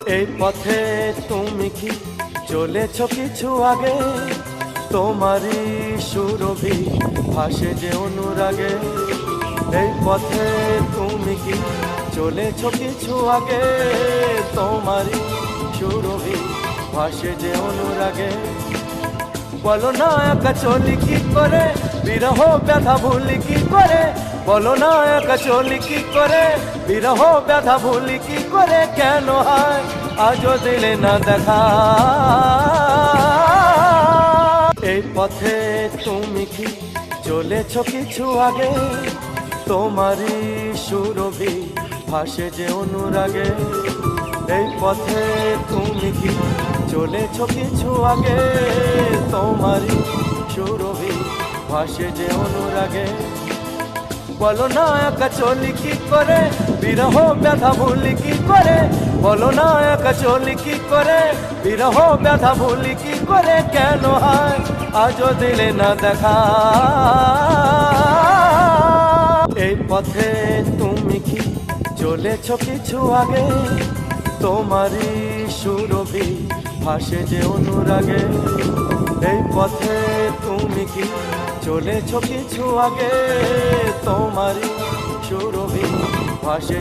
এই পথে তুমি কি চলেছ কিছু আগে, তোমারই সুরভি ভাসে যে অনুরাগে। এই পথে তুমি কি চলেছ কিছু আগে, তোমারই সুরভি ভাসে যে অনুরাগে। বলো না একা চলি কি করে, বিরহ ব্যথা ভুলি কি করে। বলো না একা চলি কি করে, বিরহ ব্যথা ভুলি কি করে। কেন হয় আজও দিলে না দেখা। এই পথে তুমি কি চলেছ কিছু আগে, তোমারই সুরভি ভাসে যে অনুরাগে। এই পথে তুমি কি চলেছ কিছু আগে, তোমারই সুরভি ভাসে যে অনুরাগে। বলো না একা চলি কি করে, বিরহ ব্যথা ভুলি কি করে। বলো না একা চলি কি করে, বিরহ ব্যথা ভুলি কি করে। কেন হয় আজও দিলে না দেখা। এই পথে তুমি কি চলেছ কিছু আগে, তোমারই সুরভি ভাসে যে অনুরাগে। এই পথে তুমি কি চলেছ কিছু আগে, তোমারই সুরভি ভাসে।